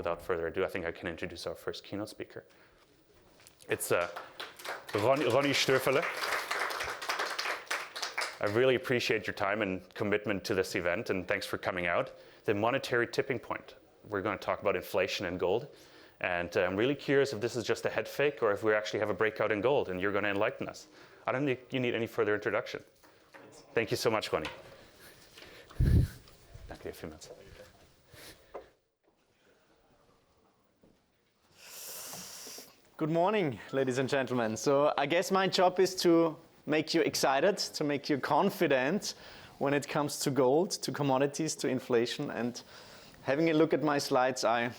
without further ado, I think I can introduce our first keynote speaker. It's Ronnie Stöferle. I really appreciate your time and commitment to this event, and thanks for coming out. The monetary tipping point. We're going to talk about inflation and gold, and I'm really curious if this is just a head fake or if we actually have a breakout in gold, and you're going to enlighten us. I don't think you need any further introduction. Thank you so much, Ronnie. Danke, vielmals. Good morning, ladies and gentlemen. So I guess my job is to make you excited, to make you confident when it comes to gold, to commodities, to inflation. And having a look at my slides, I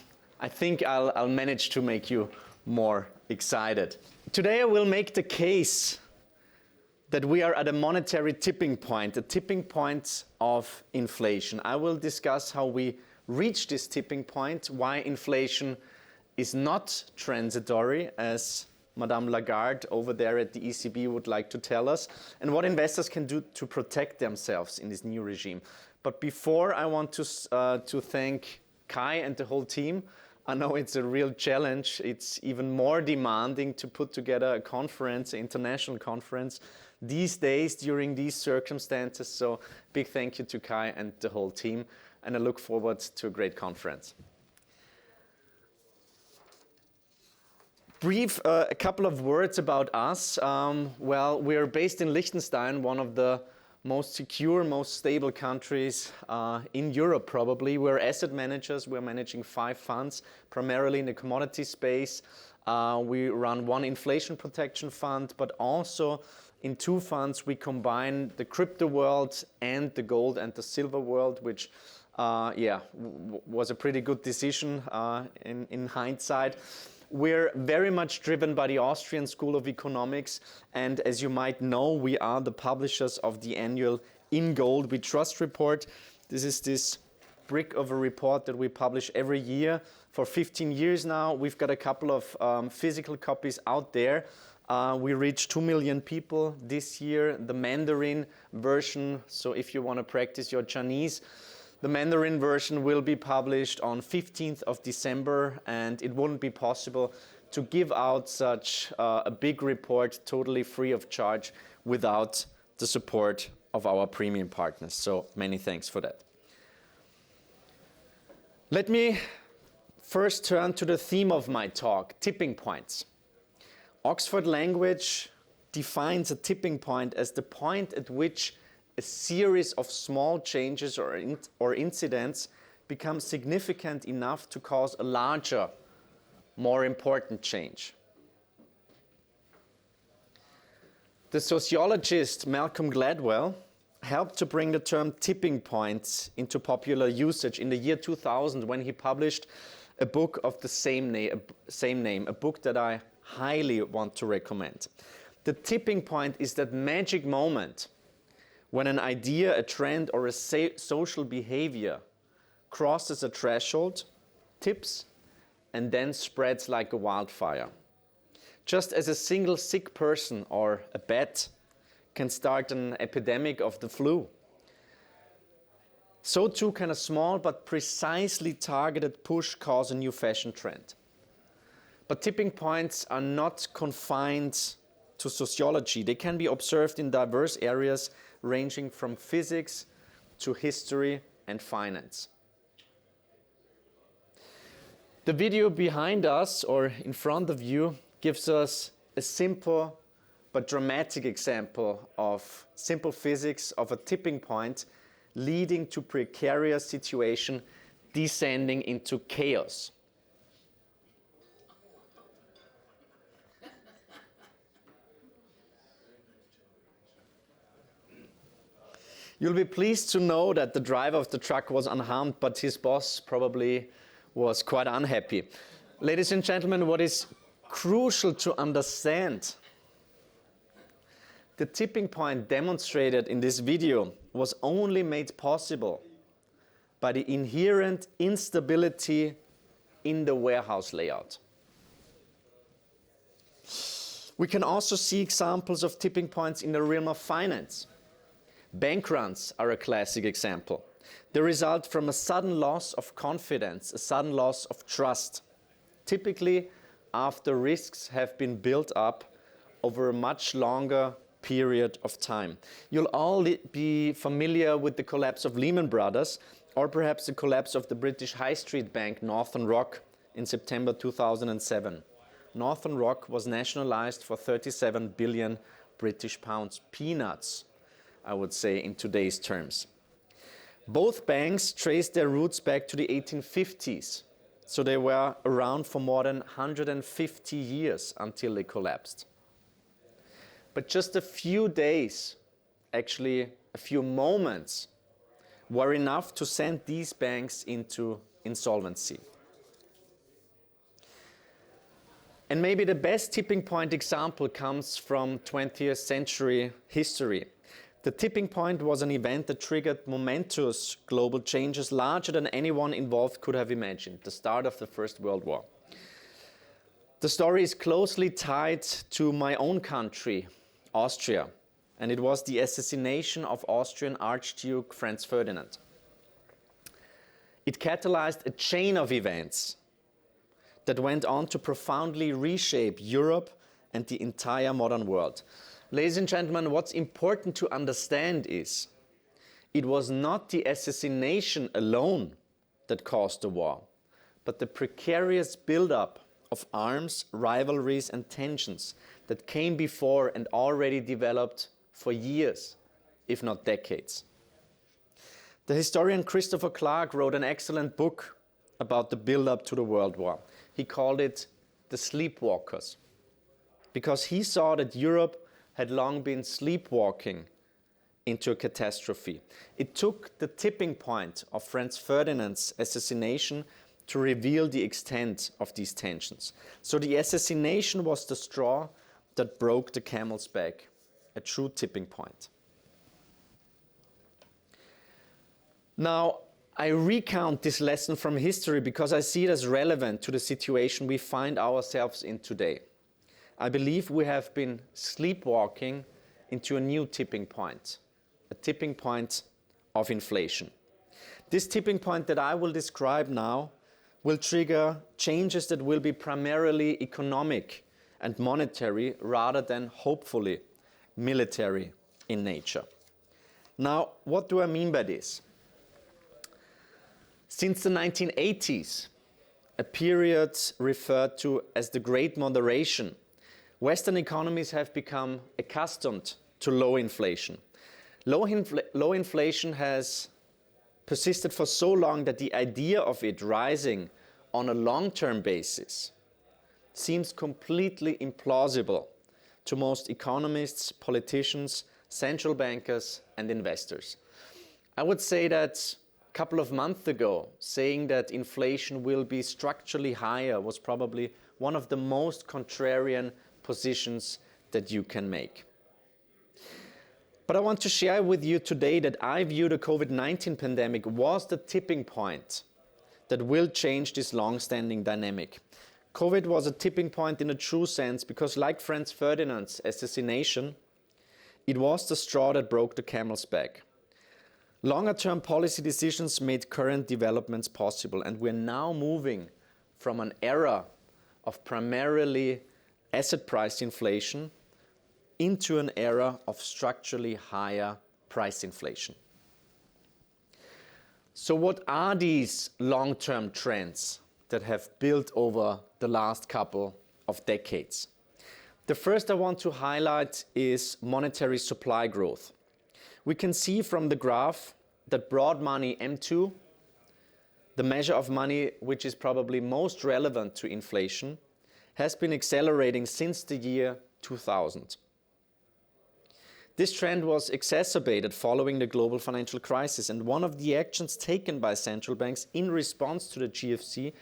think I'll manage to make you more excited. Today I will make the case that we are at a monetary tipping point, a tipping point of inflation. I will discuss how we reach this tipping point, why inflation is not transitory, as Madame Lagarde over there at the ECB would like to tell us, and what investors can do to protect themselves in this new regime. But before, I want to thank Kai and the whole team. I know it's a real challenge. It's even more demanding to put together a conference, an international conference, these days during these circumstances. So big thank you to Kai and the whole team, and I look forward to a great conference. A couple of words about us. Well, we're based in Liechtenstein, one of the most secure, most stable countries in Europe probably. We're asset managers. We're managing 5 funds, primarily in the commodity space. We run one inflation protection fund, but also in 2 funds we combine the crypto world and the gold and the silver world, which was a pretty good decision in hindsight. We're very much driven by the Austrian School of Economics, and as you might know, we are the publishers of the annual In Gold We Trust report. This is this brick of a report that we publish every year for 15 years now. We've got a couple of physical copies out there. We reached 2 million people this year. The Mandarin version, so if you want to practice your Chinese, the Mandarin version will be published on 15th of December, and it wouldn't be possible to give out such a big report totally free of charge without the support of our premium partners. So many thanks for that. Let me first turn to the theme of my talk, tipping points. Oxford language defines a tipping point as the point at which a series of small changes or incidents become significant enough to cause a larger, more important change. The sociologist Malcolm Gladwell helped to bring the term tipping points into popular usage in the year 2000 when he published a book of the same name, a book that I highly want to recommend. The tipping point is that magic moment when an idea, a trend, or a social behavior crosses a threshold, tips, and then spreads like a wildfire. Just as a single sick person or a bet can start an epidemic of the flu, so too can a small but precisely targeted push cause a new fashion trend. But tipping points are not confined to sociology. They can be observed in diverse areas ranging from physics to history and finance. The video behind us or in front of you gives us a simple but dramatic example of simple physics of a tipping point leading to precarious situation descending into chaos. You'll be pleased to know that the driver of the truck was unharmed, but his boss probably was quite unhappy. Ladies and gentlemen, what is crucial to understand, the tipping point demonstrated in this video was only made possible by the inherent instability in the warehouse layout. We can also see examples of tipping points in the realm of finance. Bank runs are a classic example. They result from a sudden loss of confidence, a sudden loss of trust, typically after risks have been built up over a much longer period of time. You'll all be familiar with the collapse of Lehman Brothers, or perhaps the collapse of the British high street bank Northern Rock in September 2007. Northern Rock was nationalized for 37 billion British pounds. Peanuts, I would say, in today's terms. Both banks traced their roots back to the 1850s, so they were around for more than 150 years until they collapsed. But just a few days, actually a few moments, were enough to send these banks into insolvency. And maybe the best tipping point example comes from 20th century history. The tipping point was an event that triggered momentous global changes larger than anyone involved could have imagined, the start of the First World War. The story is closely tied to my own country, Austria, and it was the assassination of Austrian Archduke Franz Ferdinand. It catalyzed a chain of events that went on to profoundly reshape Europe and the entire modern world. Ladies and gentlemen, what's important to understand is it was not the assassination alone that caused the war, but the precarious buildup of arms, rivalries, and tensions that came before and already developed for years, if not decades. The historian Christopher Clark wrote an excellent book about the build-up to the World War. He called it The Sleepwalkers, because he saw that Europe had long been sleepwalking into a catastrophe. It took the tipping point of Franz Ferdinand's assassination to reveal the extent of these tensions. So the assassination was the straw that broke the camel's back, a true tipping point. Now, I recount this lesson from history because I see it as relevant to the situation we find ourselves in today. I believe we have been sleepwalking into a new tipping point, a tipping point of inflation. This tipping point that I will describe now will trigger changes that will be primarily economic and monetary rather than, hopefully, military in nature. Now, what do I mean by this? Since the 1980s, a period referred to as the Great Moderation, Western economies have become accustomed to low inflation. Low inflation has persisted for so long that the idea of it rising on a long-term basis seems completely implausible to most economists, politicians, central bankers, and investors. I would say that a couple of months ago, saying that inflation will be structurally higher was probably one of the most contrarian positions that you can make. But I want to share with you today that I view the COVID-19 pandemic was the tipping point that will change this long-standing dynamic. COVID was a tipping point in a true sense because, like Franz Ferdinand's assassination, it was the straw that broke the camel's back. Longer-term policy decisions made current developments possible, and we're now moving from an era of primarily asset price inflation into an era of structurally higher price inflation. So what are these long-term trends that have built over the last couple of decades? The first I want to highlight is monetary supply growth. We can see from the graph that broad money, M2, the measure of money which is probably most relevant to inflation, has been accelerating since the year 2000. This trend was exacerbated following the global financial crisis, and one of the actions taken by central banks in response to the GFC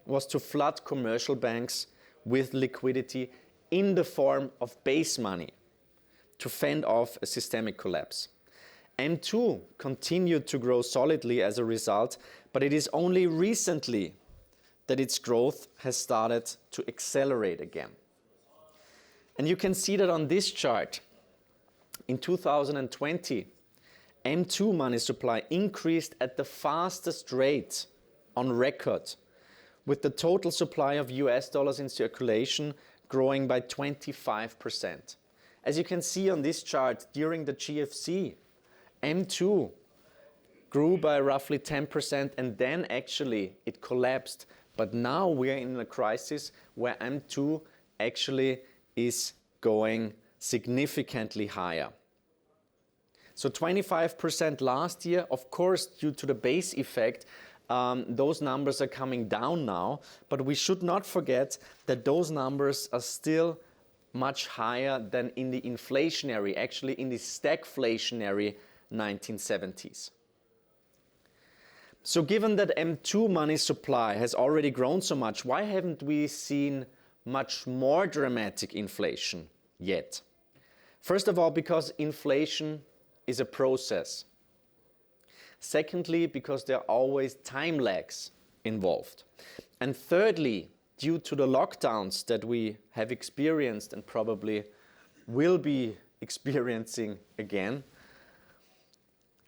was to flood commercial banks with liquidity in the form of base money to fend off a systemic collapse. M2 continued to grow solidly as a result, but it is only recently that its growth has started to accelerate again. And you can see that on this chart. In 2020, M2 money supply increased at the fastest rate on record, with the total supply of US dollars in circulation growing by 25%. As you can see on this chart, during the GFC, M2 grew by roughly 10% and then actually it collapsed. But now we are in a crisis where M2 actually is going significantly higher. So 25% last year, of course, due to the base effect, those numbers are coming down now, but we should not forget that those numbers are still much higher than in the inflationary, actually in the stagflationary 1970s. So given that M2 money supply has already grown so much, why haven't we seen much more dramatic inflation yet? First of all, because inflation is a process. Secondly, because there are always time lags involved. And thirdly, due to the lockdowns that we have experienced and probably will be experiencing again,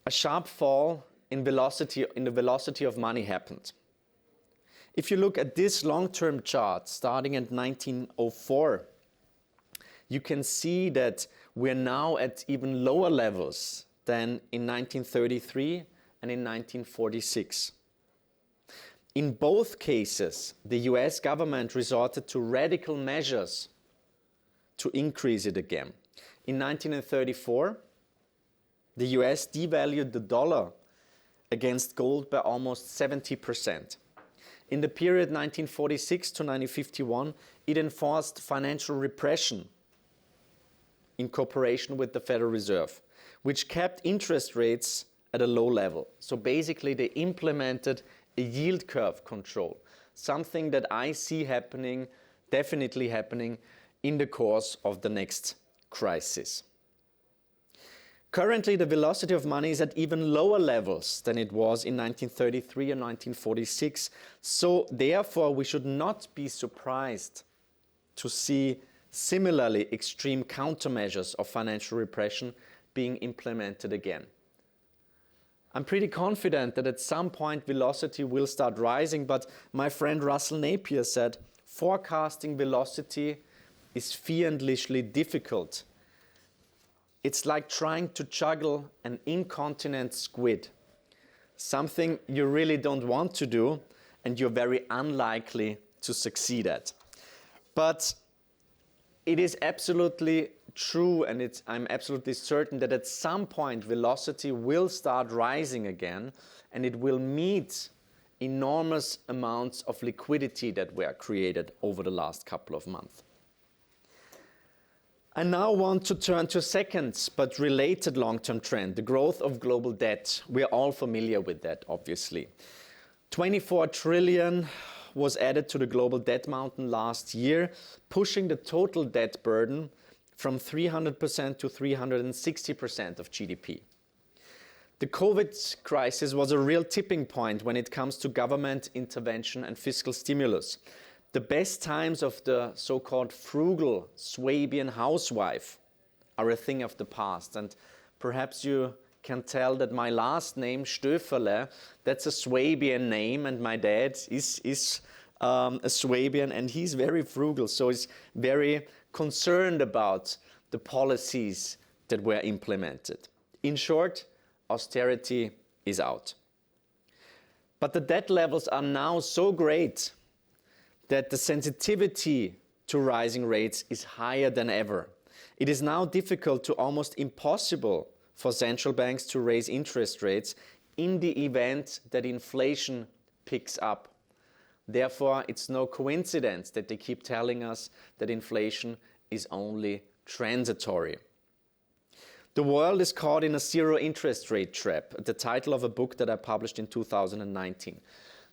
a sharp fall in the velocity of money happened. If you look at this long-term chart starting at 1904, you can see that we're now at even lower levels than in 1933 and in 1946. In both cases, the US government resorted to radical measures to increase it again. In 1934, the US devalued the dollar against gold by almost 70%. In the period 1946 to 1951, it enforced financial repression in cooperation with the Federal Reserve, which kept interest rates at a low level. So basically they implemented a yield curve control, something that I see happening, definitely happening in the course of the next crisis. Currently, the velocity of money is at even lower levels than it was in 1933 and 1946. So therefore, we should not be surprised to see similarly extreme countermeasures of financial repression being implemented again. I'm pretty confident that at some point velocity will start rising, but my friend Russell Napier said, forecasting velocity is fiendishly difficult. It's like trying to juggle an incontinent squid, something you really don't want to do and you're very unlikely to succeed at. But it is absolutely true, and I'm absolutely certain that at some point velocity will start rising again and it will meet enormous amounts of liquidity that were created over the last couple of months. I now want to turn to a second but related long-term trend, the growth of global debt. We're all familiar with that, obviously. 24 trillion was added to the global debt mountain last year, pushing the total debt burden from 300% to 360% of GDP. The COVID crisis was a real tipping point when it comes to government intervention and fiscal stimulus. The best times of the so-called frugal Swabian housewife are a thing of the past. And perhaps you can tell that my last name, Stöferle, that's a Swabian name, and my dad is a Swabian, and he's very frugal, so he's very concerned about the policies that were implemented. In short, austerity is out. But the debt levels are now so great that the sensitivity to rising rates is higher than ever. It is now difficult to almost impossible for central banks to raise interest rates in the event that inflation picks up. Therefore, it's no coincidence that they keep telling us that inflation is only transitory. The world is caught in a zero interest rate trap, the title of a book that I published in 2019.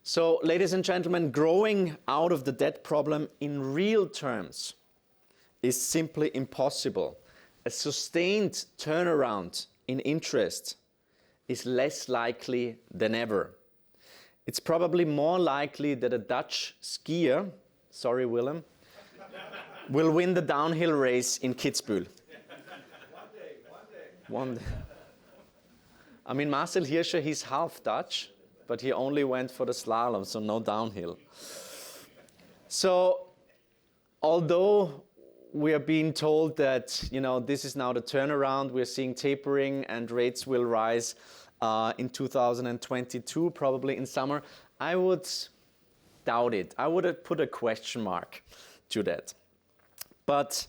So, ladies and gentlemen, growing out of the debt problem in real terms is simply impossible. A sustained turnaround in interest is less likely than ever. It's probably more likely that a Dutch skier, sorry Willem, will win the downhill race in Kitzbühel. One day. I mean, Marcel Hirscher, he's half Dutch, but he only went for the slalom, so no downhill. So, although we are being told that, this is now the turnaround, we're seeing tapering and rates will rise in 2022, probably in summer, I would doubt it. I would have put a question mark to that. But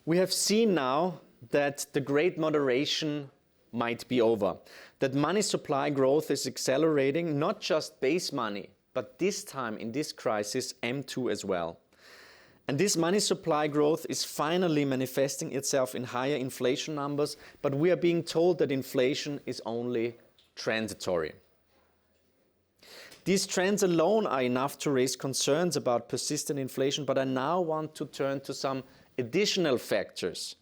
we have seen now that the great moderation might be over, that money supply growth is accelerating, not just base money, but this time in this crisis, M2 as well. And this money supply growth is finally manifesting itself in higher inflation numbers, but we are being told that inflation is only transitory. These trends alone are enough to raise concerns about persistent inflation, but I now want to turn to some additional factors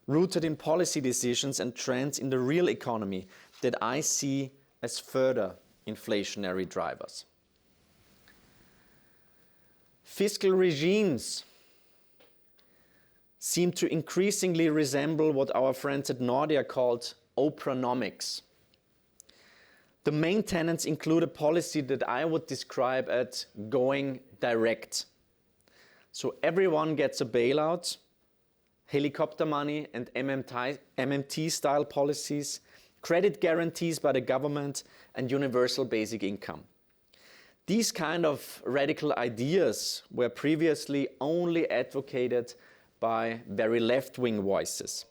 rooted in policy decisions and trends in the real economy that I see as further inflationary drivers. Fiscal regimes seem to increasingly resemble what our friends at Nordea called Opranomics. The main tenets include a policy that I would describe as going direct. So everyone gets a bailout, helicopter money and MMT-style policies, credit guarantees by the government, and universal basic income. These kind of radical ideas were previously only advocated by very left-wing voices.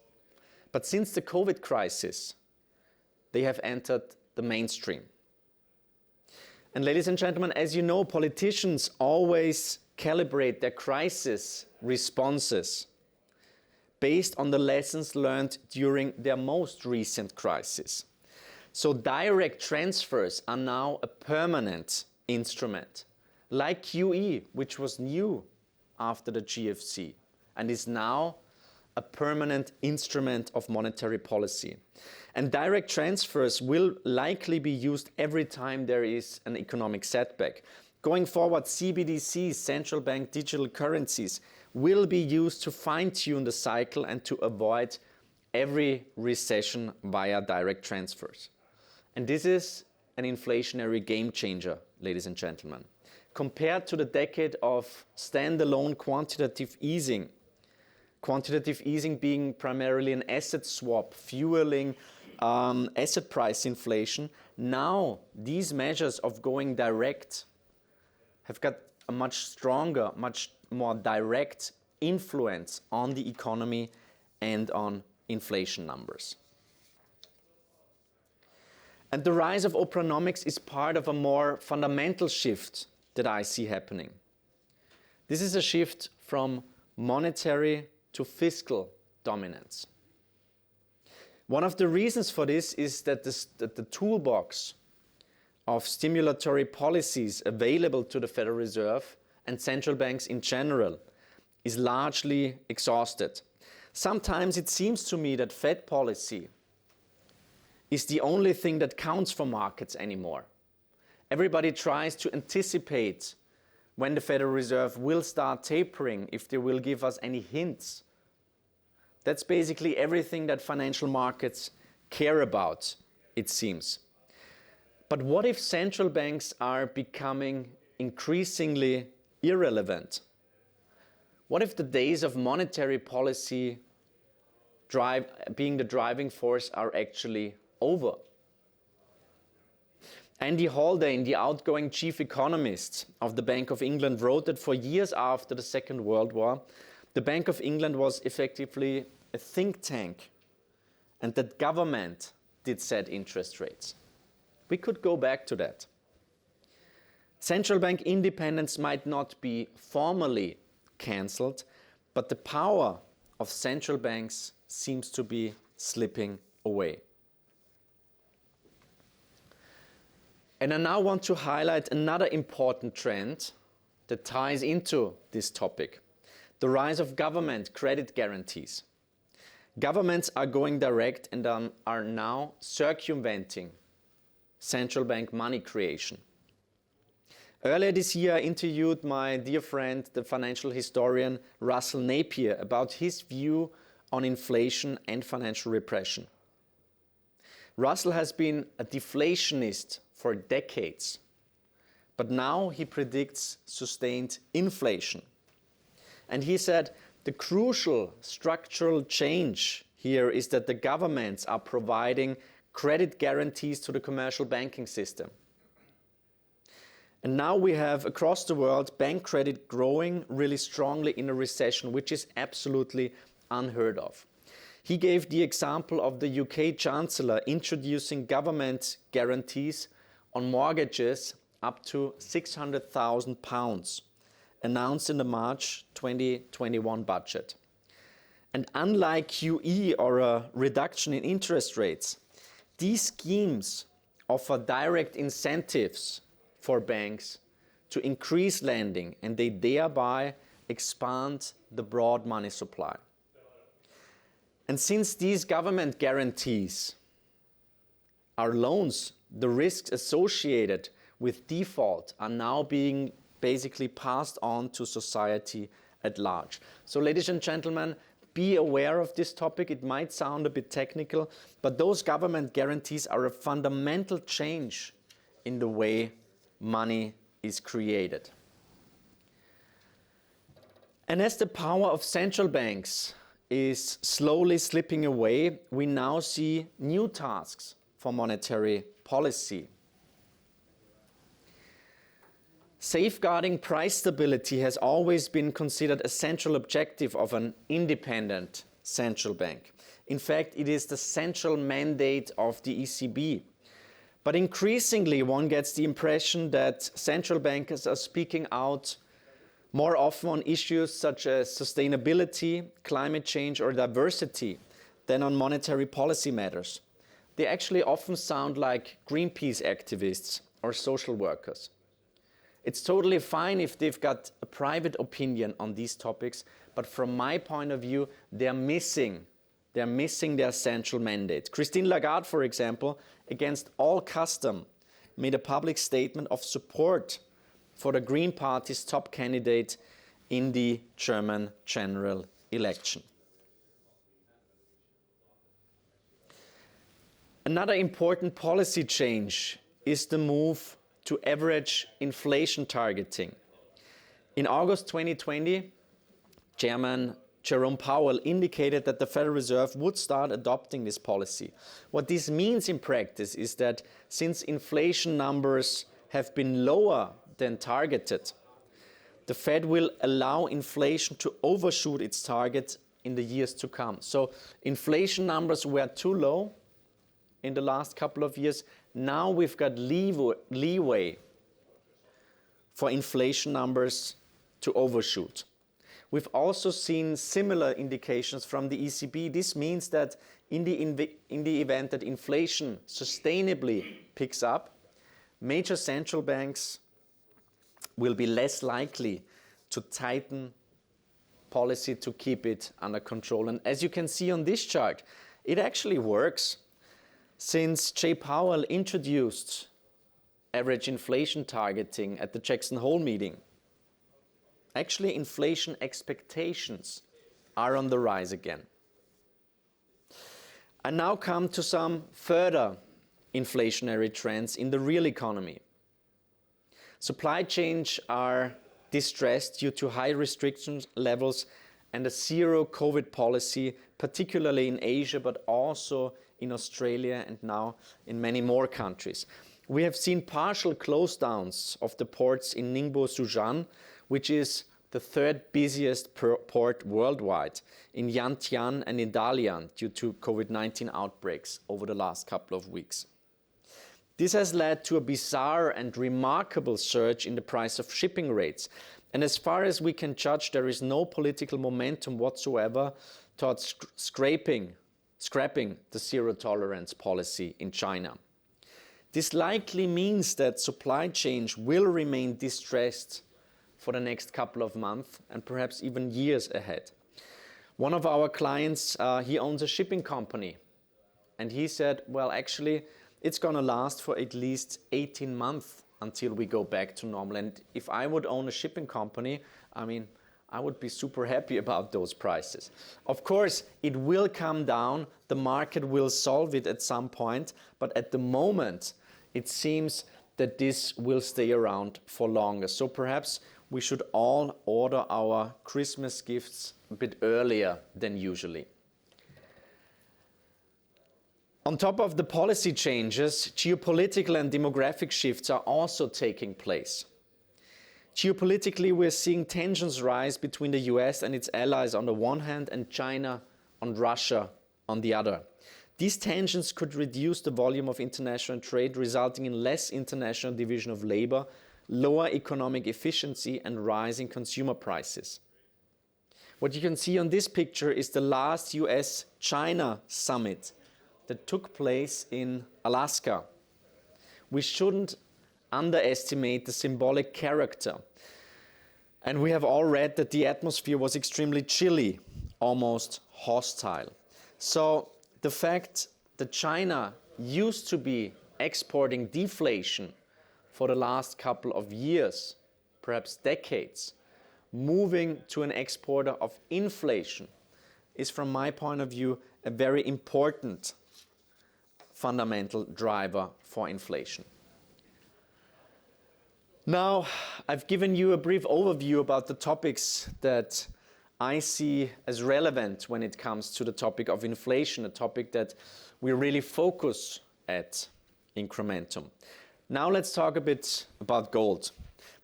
But since the COVID crisis, they have entered the mainstream. And ladies and gentlemen, as you know, politicians always calibrate their crisis responses based on the lessons learned during their most recent crisis. So direct transfers are now a permanent instrument, like QE, which was new after the GFC and is now a permanent instrument of monetary policy. And direct transfers will likely be used every time there is an economic setback. Going forward, CBDCs, central bank digital currencies, will be used to fine-tune the cycle and to avoid every recession via direct transfers. And this is an inflationary game changer, ladies and gentlemen. Compared to the decade of standalone quantitative easing being primarily an asset swap, fueling asset price inflation, now these measures of going direct have got a much stronger, much more direct influence on the economy and on inflation numbers. And the rise of Opranomics is part of a more fundamental shift that I see happening. This is a shift from monetary to fiscal dominance. One of the reasons for this is that the toolbox of stimulatory policies available to the Federal Reserve and central banks in general is largely exhausted. Sometimes it seems to me that Fed policy is the only thing that counts for markets anymore. Everybody tries to anticipate when the Federal Reserve will start tapering, if they will give us any hints. That's basically everything that financial markets care about, it seems. But what if central banks are becoming increasingly irrelevant? What if the days of monetary policy being the driving force are actually over? Andy Haldane, the outgoing chief economist of the Bank of England, wrote that for years after the Second World War, the Bank of England was effectively a think tank and that government did set interest rates. We could go back to that. Central bank independence might not be formally cancelled, but the power of central banks seems to be slipping away. And I now want to highlight another important trend that ties into this topic: the rise of government credit guarantees. Governments are going direct and are now circumventing central bank money creation. Earlier this year, I interviewed my dear friend, the financial historian Russell Napier, about his view on inflation and financial repression. Russell has been a deflationist for decades, but now he predicts sustained inflation. And he said the crucial structural change here is that the governments are providing credit guarantees to the commercial banking system. And now we have across the world bank credit growing really strongly in a recession, which is absolutely unheard of. He gave the example of the UK Chancellor introducing government guarantees on mortgages up to £600,000, announced in the March 2021 budget. And unlike QE or a reduction in interest rates, these schemes offer direct incentives for banks to increase lending, and they thereby expand the broad money supply. And since these government guarantees are loans, the risks associated with default are now being basically passed on to society at large. So ladies and gentlemen, be aware of this topic. It might sound a bit technical, but those government guarantees are a fundamental change in the way money is created. And as the power of central banks is slowly slipping away, we now see new tasks for monetary policy. Safeguarding price stability has always been considered a central objective of an independent central bank. In fact, it is the central mandate of the ECB. But increasingly, one gets the impression that central bankers are speaking out more often on issues such as sustainability, climate change, or diversity than on monetary policy matters. They actually often sound like Greenpeace activists or social workers. It's totally fine if they've got a private opinion on these topics, but from my point of view, they're missing their central mandate. Christine Lagarde, for example, against all custom, made a public statement of support for the Green Party's top candidate in the German general election. Another important policy change is the move to average inflation targeting. In August 2020, Chairman Jerome Powell indicated that the Federal Reserve would start adopting this policy. What this means in practice is that since inflation numbers have been lower than targeted, the Fed will allow inflation to overshoot its target in the years to come. So inflation numbers were too low in the last couple of years. Now we've got leeway for inflation numbers to overshoot. We've also seen similar indications from the ECB. This means that in the event that inflation sustainably picks up, major central banks will be less likely to tighten policy to keep it under control. And as you can see on this chart, it actually works. Since Jay Powell introduced average inflation targeting at the Jackson Hole meeting, actually inflation expectations are on the rise again. I now come to some further inflationary trends in the real economy. Supply chains are distressed due to high restriction levels and a zero COVID policy, particularly in Asia, but also in Australia and now in many more countries. We have seen partial close downs of the ports in Ningbo, Suzhou, which is the third busiest port worldwide, in Yantian and in Dalian due to COVID-19 outbreaks over the last couple of weeks. This has led to a bizarre and remarkable surge in the price of shipping rates. And as far as we can judge, there is no political momentum whatsoever towards scrapping the zero tolerance policy in China. This likely means that supply chains will remain distressed for the next couple of months and perhaps even years ahead. One of our clients, he owns a shipping company, and he said, well, actually, it's going to last for at least 18 months until we go back to normal. And if I would own a shipping company, I mean, I would be super happy about those prices. Of course, it will come down, the market will solve it at some point, but at the moment, it seems that this will stay around for longer. So perhaps we should all order our Christmas gifts a bit earlier than usually. On top of the policy changes, geopolitical and demographic shifts are also taking place. Geopolitically, we're seeing tensions rise between the US and its allies on the one hand and China and Russia on the other. These tensions could reduce the volume of international trade, resulting in less international division of labor, lower economic efficiency, and rising consumer prices. What you can see on this picture is the last US-China summit that took place in Alaska. We shouldn't underestimate the symbolic character. And we have all read that the atmosphere was extremely chilly, almost hostile. So the fact that China used to be exporting deflation for the last couple of years, perhaps decades, moving to an exporter of inflation is, from my point of view, a very important fundamental driver for inflation. Now, I've given you a brief overview about the topics that I see as relevant when it comes to the topic of inflation, a topic that we really focus at Incrementum. Now let's talk a bit about gold.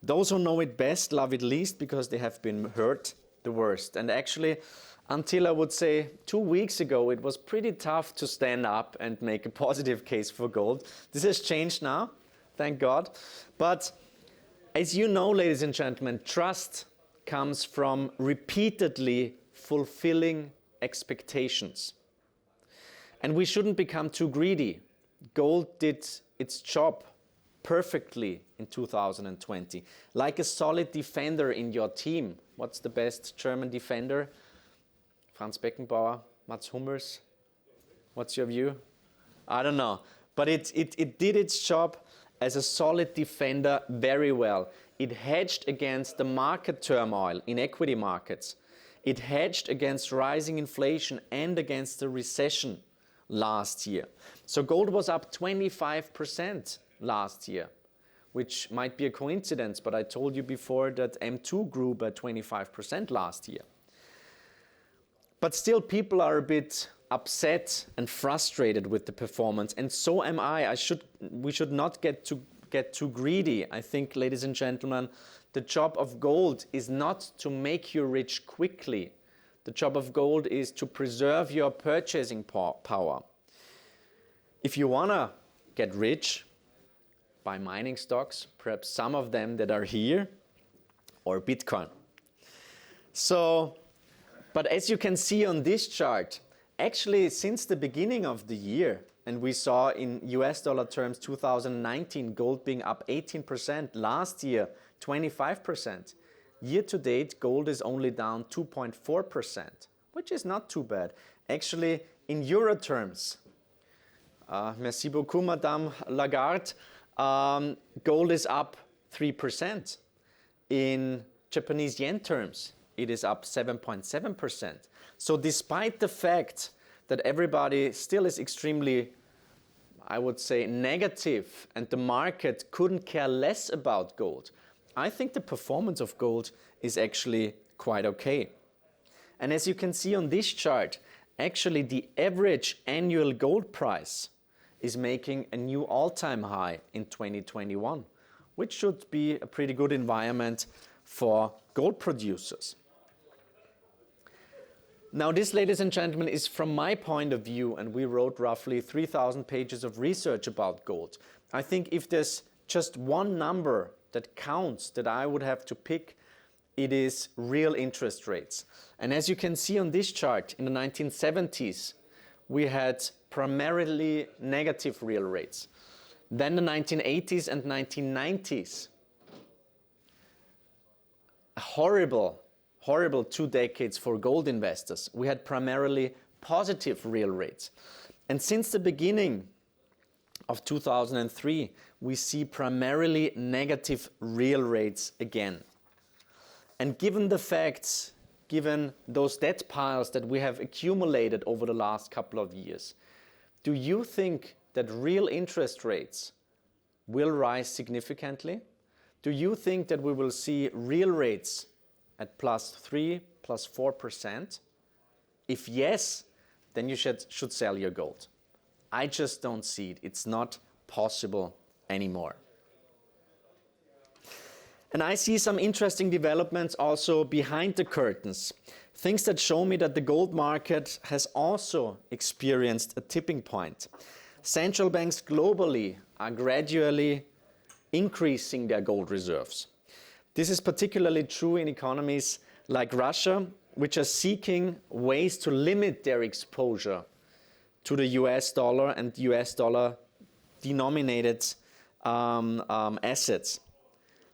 Those who know it best love it least because they have been hurt the worst. And actually, until I would say 2 weeks ago, it was pretty tough to stand up and make a positive case for gold. This has changed now, thank God. But as you know, ladies and gentlemen, trust comes from repeatedly fulfilling expectations. And we shouldn't become too greedy. Gold did its job perfectly in 2020. Like a solid defender in your team. What's the best German defender? Franz Beckenbauer, Mats Hummels? What's your view? I don't know. But it did its job as a solid defender very well. It hedged against the market turmoil in equity markets. It hedged against rising inflation and against the recession last year. So gold was up 25% last year, which might be a coincidence, but I told you before that M2 grew by 25% last year. But still, people are a bit upset and frustrated with the performance, and so am I. We should not get too greedy. I think, ladies and gentlemen, the job of gold is not to make you rich quickly. The job of gold is to preserve your purchasing power. If you want to get rich, buy mining stocks, perhaps some of them that are here, or Bitcoin. But as you can see on this chart, actually, since the beginning of the year, and we saw in US dollar terms 2019 gold being up 18%, last year 25%. Year to date, gold is only down 2.4%, which is not too bad. Actually, in euro terms, merci beaucoup, Madame Lagarde, gold is up 3%. In Japanese yen terms, it is up 7.7%. So despite the fact that everybody still is extremely, I would say, negative, and the market couldn't care less about gold, I think the performance of gold is actually quite okay. And as you can see on this chart, actually the average annual gold price is making a new all-time high in 2021, which should be a pretty good environment for gold producers. Now this, ladies and gentlemen, is from my point of view, and we wrote roughly 3,000 pages of research about gold. I think if there's just one number that counts that I would have to pick, it is real interest rates. And as you can see on this chart, in the 1970s, we had primarily negative real rates. Then the 1980s and 1990s, a horrible 2 decades for gold investors. We had primarily positive real rates. And since the beginning of 2003, we see primarily negative real rates again. And given the facts, given those debt piles that we have accumulated over the last couple of years, do you think that real interest rates will rise significantly? Do you think that we will see real rates at +3%, +4%? If yes, then you should sell your gold. I just don't see it. It's not possible anymore. And I see some interesting developments also behind the curtains. Things that show me that the gold market has also experienced a tipping point. Central banks globally are gradually increasing their gold reserves. This is particularly true in economies like Russia, which are seeking ways to limit their exposure to the US dollar and US dollar denominated assets.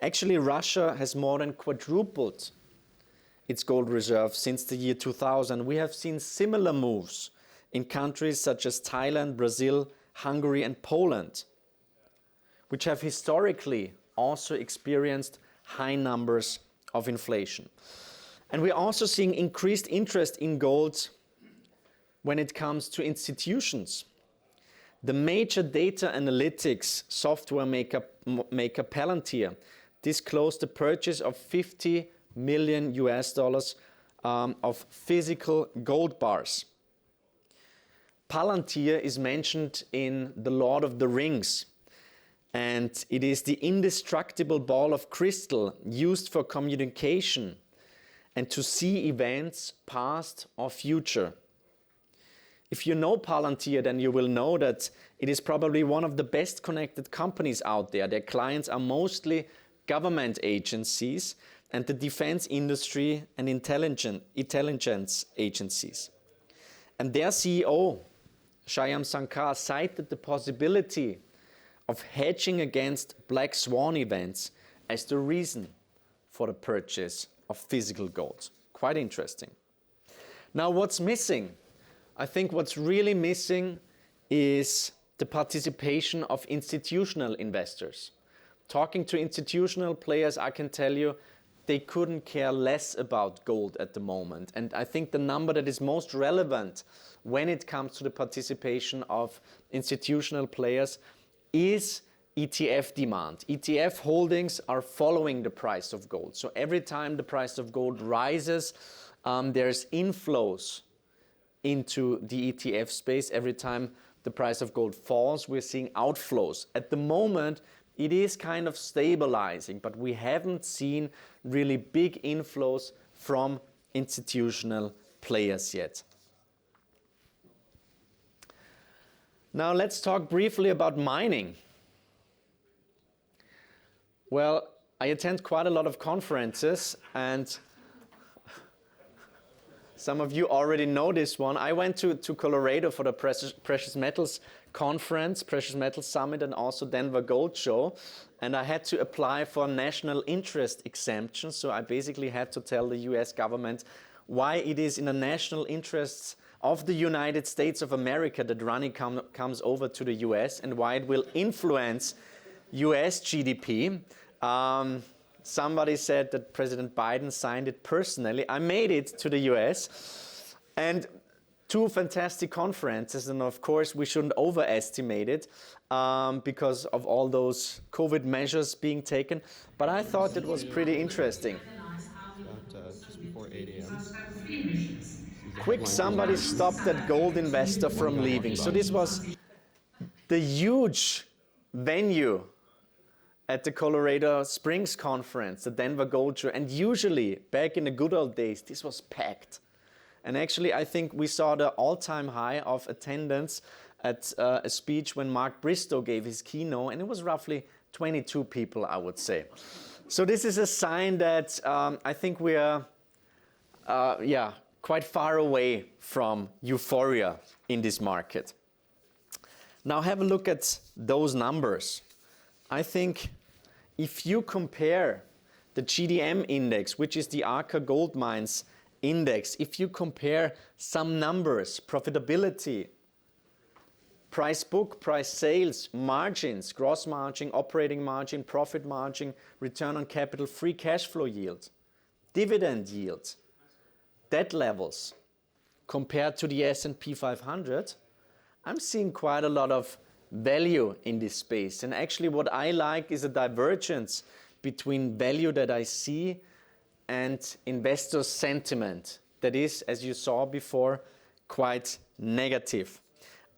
Actually, Russia has more than quadrupled its gold reserve since the year 2000. We have seen similar moves in countries such as Thailand, Brazil, Hungary, and Poland, which have historically also experienced high numbers of inflation. And we're also seeing increased interest in gold when it comes to institutions. The major data analytics software maker Palantir disclosed the purchase of $50 million of physical gold bars. Palantir is mentioned in The Lord of the Rings, and it is the indestructible ball of crystal used for communication and to see events past or future. If you know Palantir, then you will know that it is probably one of the best connected companies out there. Their clients are mostly government agencies and the defense industry and intelligence agencies. And their CEO, Shyam Sankar, cited the possibility of hedging against black swan events as the reason for the purchase of physical gold. Quite interesting. Now, what's missing? I think what's really missing is the participation of institutional investors. Talking to institutional players, I can tell you they couldn't care less about gold at the moment. And I think the number that is most relevant when it comes to the participation of institutional players is ETF demand. ETF holdings are following the price of gold. So every time the price of gold rises, there's inflows into the ETF space. Every time the price of gold falls, we're seeing outflows. At the moment, it is kind of stabilizing, but we haven't seen really big inflows from institutional players yet. Now let's talk briefly about mining. Well, I attend quite a lot of conferences, and some of you already know this one. I went to Colorado for the Precious Metals Conference, Precious Metals Summit, and also Denver Gold Show. And I had to apply for national interest exemption. So I basically had to tell the US government why it is in the national interests of the United States of America that money comes over to the US and why it will influence US GDP. Somebody said that President Biden signed it personally. I made it to the US, and two fantastic conferences, and of course we shouldn't overestimate it because of all those COVID measures being taken, but I thought it was pretty interesting. Just before 8 a.m. Quick, somebody stopped that gold investor from leaving. So this was the huge venue at the Colorado Springs Conference, the Denver Gold Show, and usually, back in the good old days, this was packed. And actually, I think we saw the all-time high of attendance at a speech when Mark Bristow gave his keynote, and it was roughly 22 people, I would say. So this is a sign that I think we are, quite far away from euphoria in this market. Now have a look at those numbers. I think if you compare the GDM index, which is the Arca Gold Mines index, if you compare some numbers, profitability, price book, price sales, margins, gross margin, operating margin, profit margin, return on capital, free cash flow yield, dividend yield, debt levels compared to the S&P 500, I'm seeing quite a lot of value in this space. And actually what I like is a divergence between value that I see and investor sentiment that is, as you saw before, quite negative.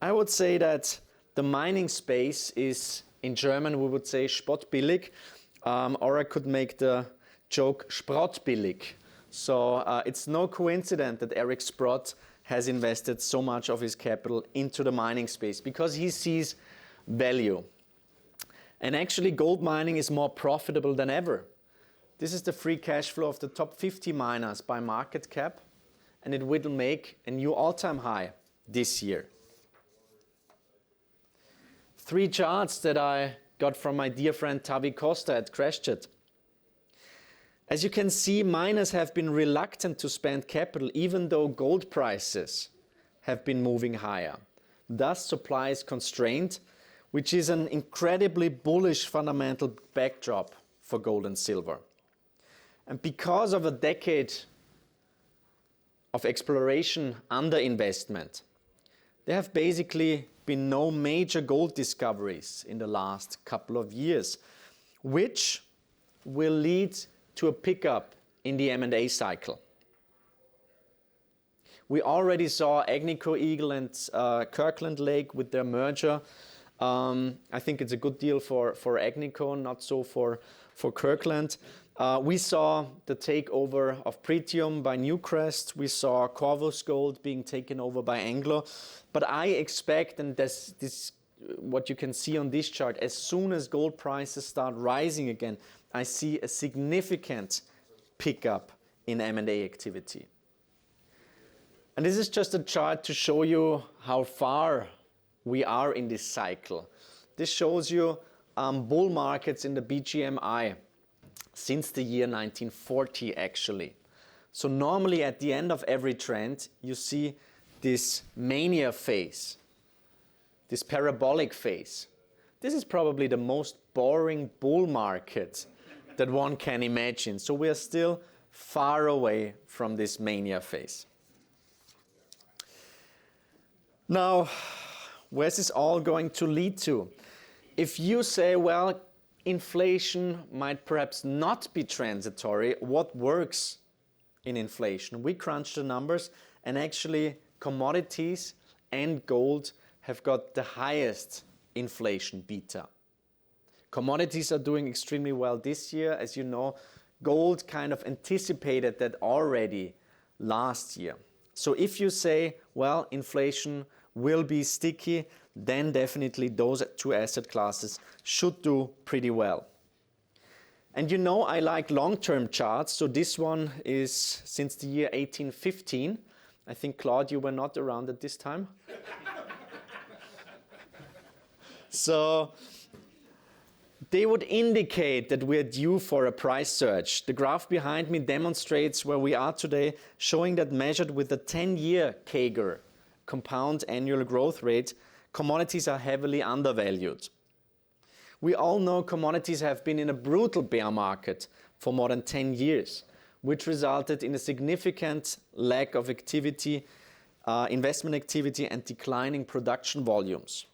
I would say that the mining space is, in German we would say spottbillig, or I could make the joke sprottbillig. So it's no coincidence that Eric Sprott has invested so much of his capital into the mining space because he sees value. And actually gold mining is more profitable than ever. This is the free cash flow of the top 50 miners by market cap, and it will make a new all-time high this year. 3 charts that I got from my dear friend Tavi Costa at Crashchat. As you can see, miners have been reluctant to spend capital even though gold prices have been moving higher. Thus, supply is constrained, which is an incredibly bullish fundamental backdrop for gold and silver. And because of a decade of exploration underinvestment, there have basically been no major gold discoveries in the last couple of years, which will lead to a pickup in the M&A cycle. We already saw Agnico Eagle and Kirkland Lake with their merger. I think it's a good deal for Agnico, not so for Kirkland. We saw the takeover of Pretium by Newcrest. We saw Corvus Gold being taken over by Anglo. But I expect, and this what you can see on this chart, as soon as gold prices start rising again, I see a significant pickup in M&A activity. And this is just a chart to show you how far we are in this cycle. This shows you bull markets in the BGMI since the year 1940 actually. So normally at the end of every trend you see this mania phase, this parabolic phase. This is probably the most boring bull market that one can imagine. So we are still far away from this mania phase. Now, where's this all going to lead to? If you say, well, inflation might perhaps not be transitory, what works in inflation? We crunched the numbers, and actually commodities and gold have got the highest inflation beta. Commodities are doing extremely well this year. As you know, gold kind of anticipated that already last year. So if you say, well, inflation will be sticky, then definitely those 2 asset classes should do pretty well. And you know I like long-term charts, so this one is since the year 1815. I think, Claude, you were not around at this time. So they would indicate that we're due for a price surge. The graph behind me demonstrates where we are today, showing that measured with the 10-year CAGR, compound annual growth rate, commodities are heavily undervalued. We all know commodities have been in a brutal bear market for more than 10 years, which resulted in a significant lack of activity, investment activity, and declining production volumes.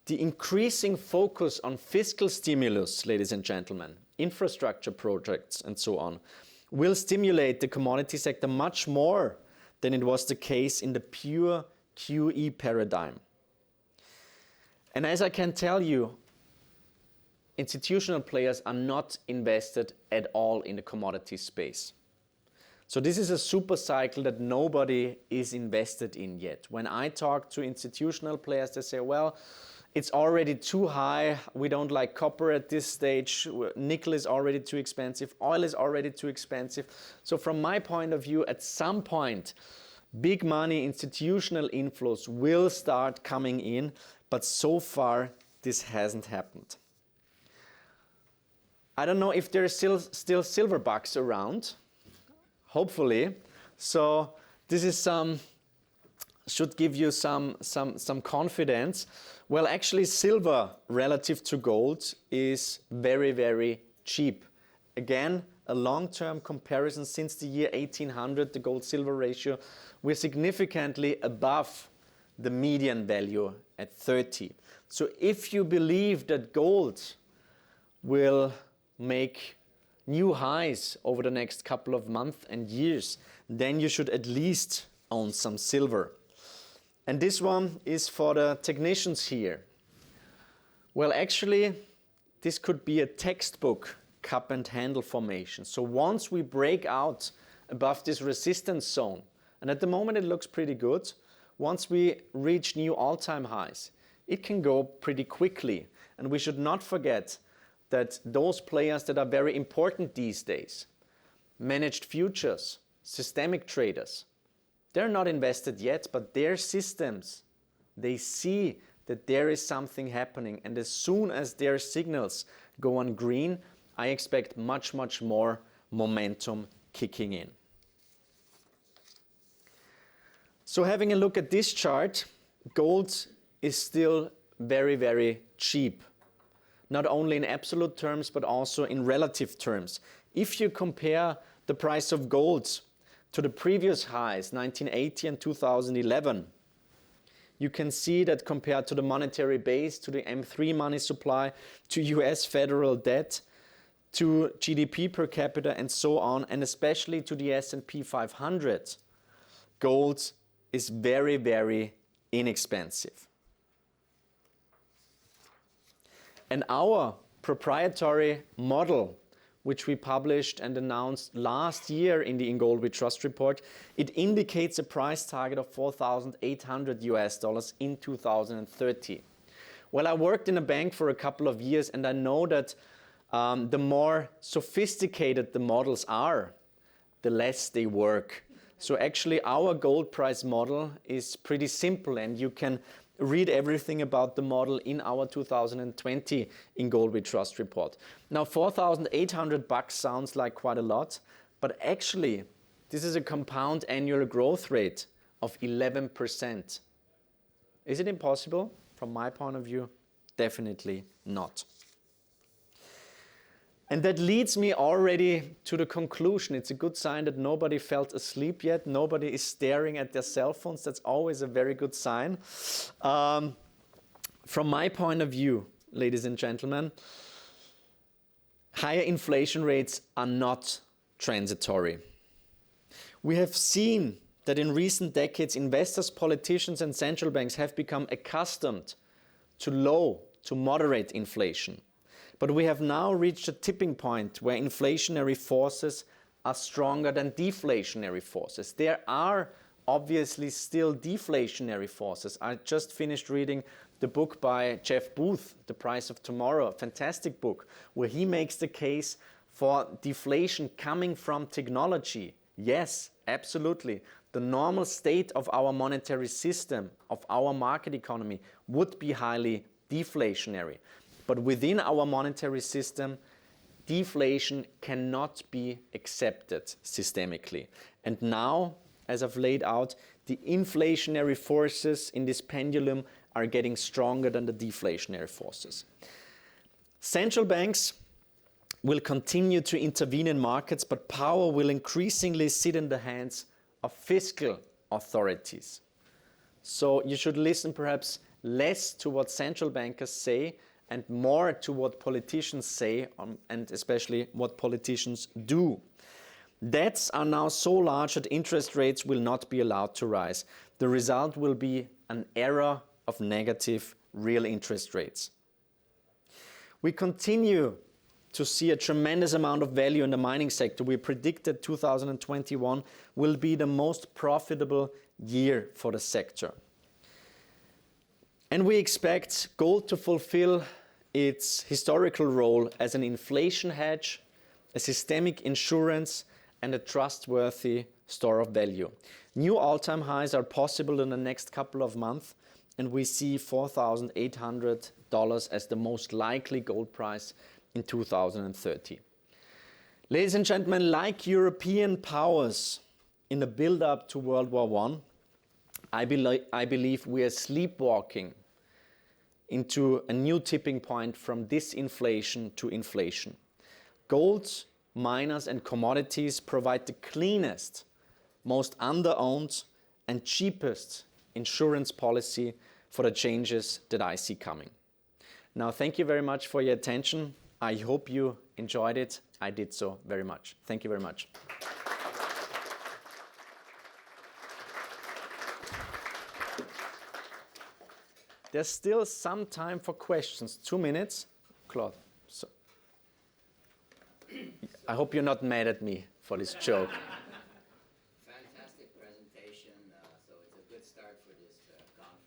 The increasing focus on fiscal stimulus, ladies and gentlemen, infrastructure projects and so on, will stimulate the commodity sector much more than it was the case in the pure QE paradigm. And as I can tell you, institutional players are not invested at all in the commodity space. So this is a super cycle that nobody is invested in yet. When I talk to institutional players, they say, well, it's already too high. We don't like copper at this stage. Nickel is already too expensive. Oil is already too expensive. So from my point of view, at some point, big money institutional inflows will start coming in, but so far this hasn't happened. I don't know if there's still silver bucks around. Hopefully. So this is should give you some confidence. Well, actually silver relative to gold is very, very cheap. Again, a long-term comparison since the year 1800, the gold-silver ratio, we're significantly above the median value at 30. So if you believe that gold will make new highs over the next couple of months and years, then you should at least own some silver. And this one is for the technicians here. Well, actually, this could be a textbook cup and handle formation. So once we break out above this resistance zone, and at the moment it looks pretty good, once we reach new all-time highs, it can go pretty quickly. And we should not forget that those players that are very important these days, managed futures, systemic traders, they're not invested yet, but their systems, they see that there is something happening. And as soon as their signals go on green, I expect much, much more momentum kicking in. So having a look at this chart, gold is still very, very cheap. Not only in absolute terms, but also in relative terms. If you compare the price of gold to the previous highs, 1980 and 2011, you can see that compared to the monetary base, to the M3 money supply, to US federal debt, to GDP per capita and so on, and especially to the S&P 500, gold is very, very inexpensive. And our proprietary model, which we published and announced last year in the In Gold We Trust report, it indicates a price target of $4,800 in 2030. Well, I worked in a bank for a couple of years, and I know that the more sophisticated the models are, the less they work. So actually our gold price model is pretty simple, and you can read everything about the model in our 2020 In Gold We Trust report. Now $4,800 sounds like quite a lot, but actually this is a compound annual growth rate of 11%. Is it impossible? From my point of view, definitely not. And that leads me already to the conclusion. It's a good sign that nobody fell asleep yet. Nobody is staring at their cell phones. That's always a very good sign. From my point of view, ladies and gentlemen, higher inflation rates are not transitory. We have seen that in recent decades, investors, politicians, and central banks have become accustomed to low to moderate inflation. But we have now reached a tipping point where inflationary forces are stronger than deflationary forces. There are obviously still deflationary forces. I just finished reading the book by Jeff Booth, The Price of Tomorrow, a fantastic book, where he makes the case for deflation coming from technology. Yes, absolutely. The normal state of our monetary system, of our market economy, would be highly deflationary. But within our monetary system, deflation cannot be accepted systemically. And now, as I've laid out, the inflationary forces in this pendulum are getting stronger than the deflationary forces. Central banks will continue to intervene in markets, but power will increasingly sit in the hands of fiscal authorities. So you should listen perhaps less to what central bankers say and more to what politicians say, and especially what politicians do. Debts are now so large that interest rates will not be allowed to rise. The result will be an era of negative real interest rates. We continue to see a tremendous amount of value in the mining sector. We predict that 2021 will be the most profitable year for the sector. And we expect gold to fulfill its historical role as an inflation hedge, a systemic insurance, and a trustworthy store of value. New all-time highs are possible in the next couple of months, and we see $4,800 as the most likely gold price in 2030. Ladies and gentlemen, like European powers in the build-up to World War I believe we are sleepwalking into a new tipping point from disinflation to inflation. Gold miners, and commodities provide the cleanest, most under-owned, and cheapest insurance policy for the changes that I see coming. Now, thank you very much for your attention. I hope you enjoyed it. I did so very much. Thank you very much. There's still some time for questions. 2 minutes. Claude. So, I hope you're not mad at me for this joke. Fantastic presentation. So it's a good start for this conference.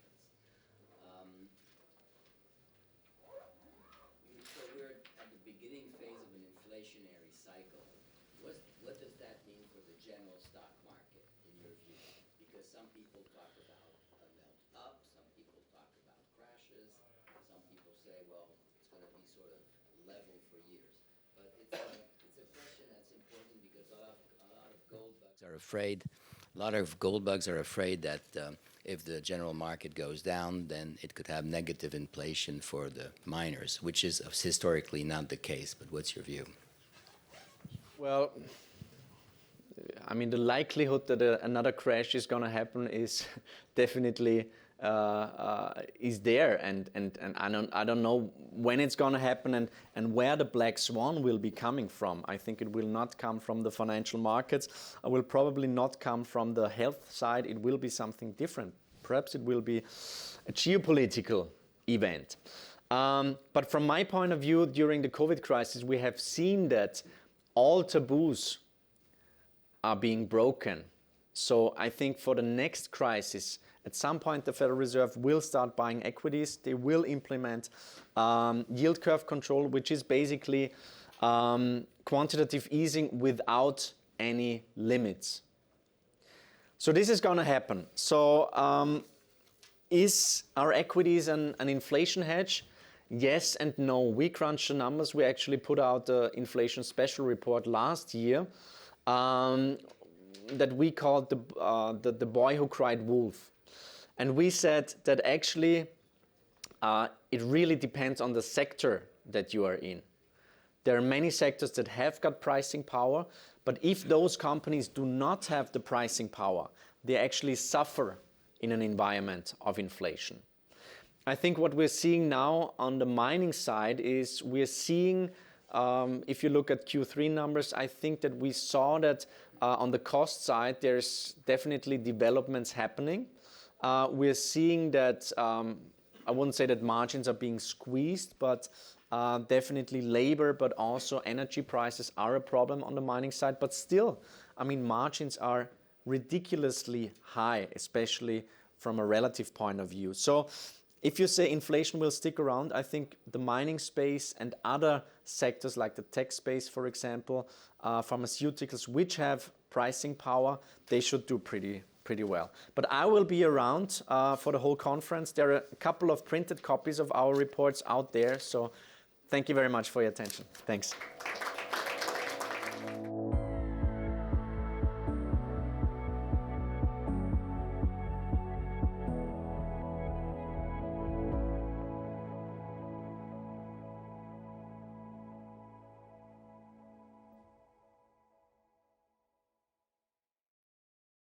So we're at the beginning phase of an inflationary cycle. What does that mean for the general stock market, in your view? Because some people talk about a melt up, some people talk about crashes, some people say, well, it's going to be sort of level for years. But it's a question that's important because a lot of gold bugs are afraid. A lot of gold bugs are afraid that if the general market goes down, then it could have negative inflation for the miners, which is historically not the case. But what's your view? Well, I mean, the likelihood that another crash is going to happen is definitely is there, and I don't know when it's going to happen and where the black swan will be coming from. I think it will not come from the financial markets. It will probably not come from the health side. It will be something different. Perhaps it will be a geopolitical event. But from my point of view, during the COVID crisis, we have seen that all taboos are being broken. So I think for the next crisis, at some point the Federal Reserve will start buying equities. They will implement yield curve control, which is basically quantitative easing without any limits. So this is going to happen. So is our equities an inflation hedge? Yes and no. We crunched the numbers. We actually put out the inflation special report last year that we called the boy who cried wolf. And we said that actually it really depends on the sector that you are in. There are many sectors that have got pricing power, but if those companies do not have the pricing power, they actually suffer in an environment of inflation. I think what we're seeing now on the mining side is we're seeing, if you look at Q3 numbers, I think that we saw that on the cost side, there's definitely developments happening. We're seeing that, I wouldn't say that margins are being squeezed, but definitely labor, but also energy prices are a problem on the mining side. But still, I mean, margins are ridiculously high, especially from a relative point of view. So if you say inflation will stick around, I think the mining space and other sectors like the tech space, for example, pharmaceuticals, which have pricing power, they should do pretty well. But I will be around for the whole conference. There are a couple of printed copies of our reports out there. So thank you very much for your attention. Thanks.